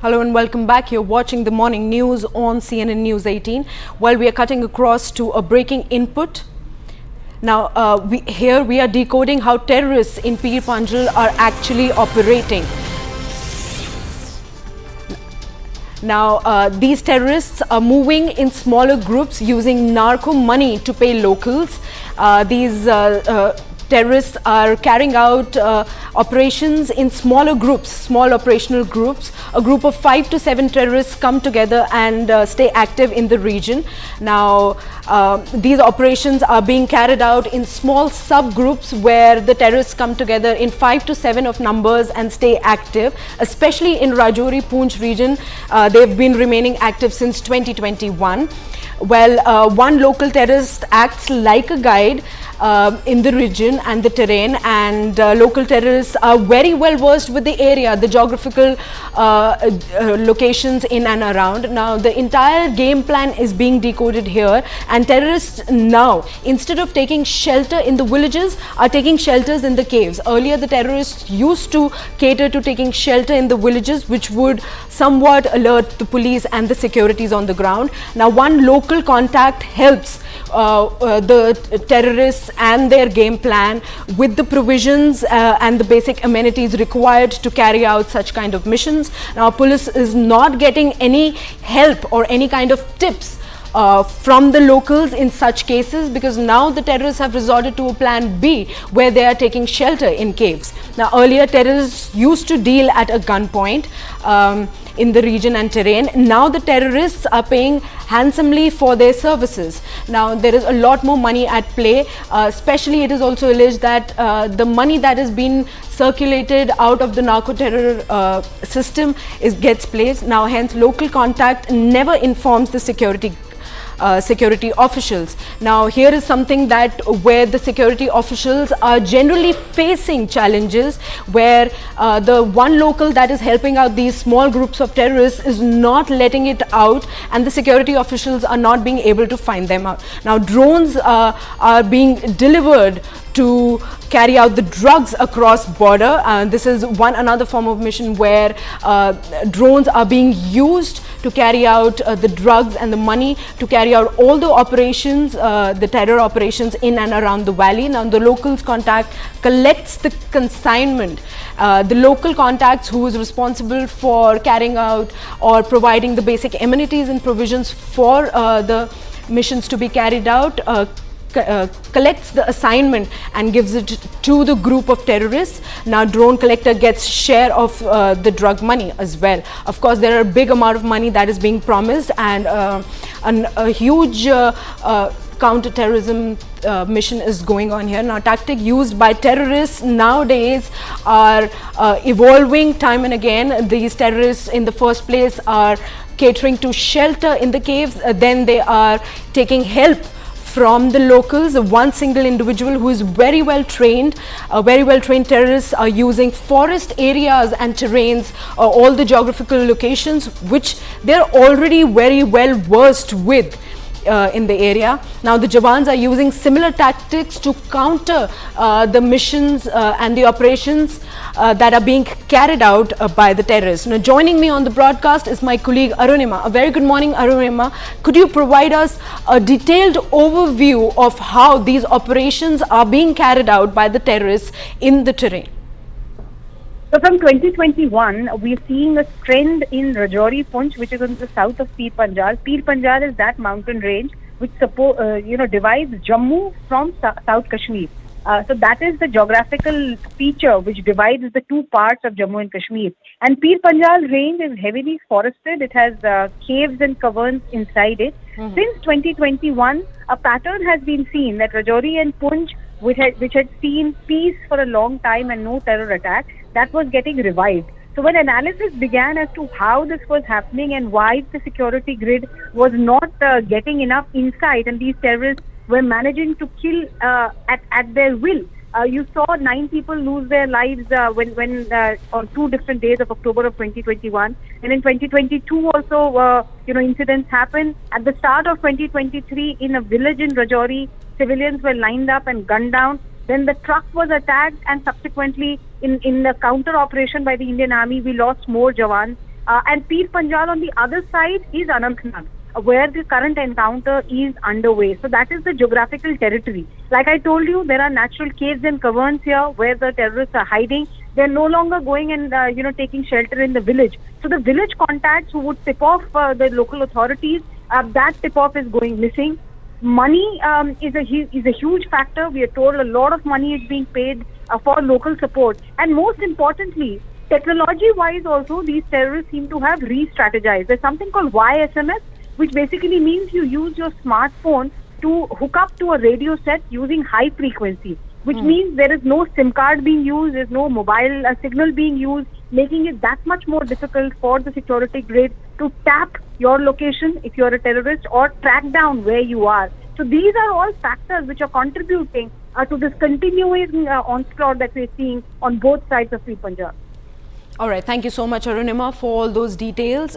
Hello and welcome back. You're watching the morning news on CNN News 18. Well, we are cutting across to a breaking input. Now, here we are decoding how terrorists in Pir Panjal are actually operating. Now, these terrorists are moving in smaller groups using narco money to pay locals. These terrorists are carrying out operations in smaller groups, small operational groups. A group of 5 to 7 terrorists come together and stay active in the region. Now, these operations are being carried out in small subgroups where the terrorists come together in 5 to 7 of numbers and stay active, especially in Rajouri Poonch region. They've been remaining active since 2021. Well, one local terrorist acts like a guide in the region and the terrain, and local terrorists are very well versed with the area, the geographical locations in and around. Now, the entire game plan is being decoded here, and terrorists now, instead of taking shelter in the villages, are taking shelters in the caves. Earlier, the terrorists used to cater to taking shelter in the villages, which would somewhat alert the police and the securities on the ground. Now, one local contact helps the terrorists and their game plan with the provisions and the basic amenities required to carry out such kind of missions. Now, police is not getting any help or any kind of tips from the locals in such cases, because now the terrorists have resorted to a plan B where they are taking shelter in caves. Now, earlier terrorists used to deal at a gunpoint in the region and terrain. Now the terrorists are paying handsomely for their services. Now there is a lot more money at play, especially it is also alleged that the money that has been circulated out of the narco terror system gets placed. Now hence local contact never informs the security officials. Now here is something that where the security officials are generally facing challenges, where the one local that is helping out these small groups of terrorists is not letting it out, and the security officials are not being able to find them out. Now drones are being delivered to carry out the drugs across border. This is another form of mission where drones are being used to carry out the drugs and the money to carry out all the operations, the terror operations in and around the valley. Now the locals contact collects the consignment. The local contacts who is responsible for carrying out or providing the basic amenities and provisions for the missions to be carried out collects the assignment and gives it to the group of terrorists. Now drone collector gets share of the drug money as well. Of course, there are a big amount of money that is being promised, and a huge counter-terrorism mission is going on here. Now tactic used by terrorists nowadays are evolving time and again. These terrorists in the first place are catering to shelter in the caves, then they are taking help from the locals. One single individual who is very well trained, terrorists are using forest areas and terrains, all the geographical locations which they're already very well versed with in the area. Now the Jawans are using similar tactics to counter the missions and the operations that are being carried out by the terrorists. Now joining me on the broadcast is my colleague Arunima. A very good morning, Arunima. Could you provide us a detailed overview of how these operations are being carried out by the terrorists in the terrain? So from 2021, we're seeing a trend in Rajouri Poonch, which is on the south of Pir Panjal. Pir Panjal is that mountain range which divides Jammu from South Kashmir. So that is the geographical feature which divides the two parts of Jammu and Kashmir. And Pir Panjal range is heavily forested. It has caves and caverns inside it. Since 2021, a pattern has been seen that Rajouri and Poonch, which had seen peace for a long time and no terror attack, that was getting revived. So when analysis began as to how this was happening and why the security grid was not getting enough insight, and these terrorists were managing to kill at their will. You saw 9 people lose their lives when on 2 different days of October of 2021, and in 2022 also incidents happened. At the start of 2023, in a village in Rajouri, civilians were lined up and gunned down. Then the truck was attacked, and subsequently in the counter operation by the Indian Army, we lost more Jawans. and Pir Panjal on the other side is Anantanag, where the current encounter is underway. So that is the geographical territory. Like I told you, there are natural caves and caverns here where the terrorists are hiding. They're no longer going and taking shelter in the village. So the village contacts who would tip off the local authorities, that tip off is going missing. Money is a huge factor. We are told a lot of money is being paid for local support, and most importantly, technology-wise also, these terrorists seem to have re-strategized. There's something called YSMS, which basically means you use your smartphone to hook up to a radio set using high frequency, which means there is no SIM card being used, there's no mobile signal being used, making it that much more difficult for the security grid to tap your location if you're a terrorist or track down where you are. So these are all factors which are contributing to this continuing onslaught that we're seeing on both sides of the Punjab. All right, thank you so much, Arunima, for all those details.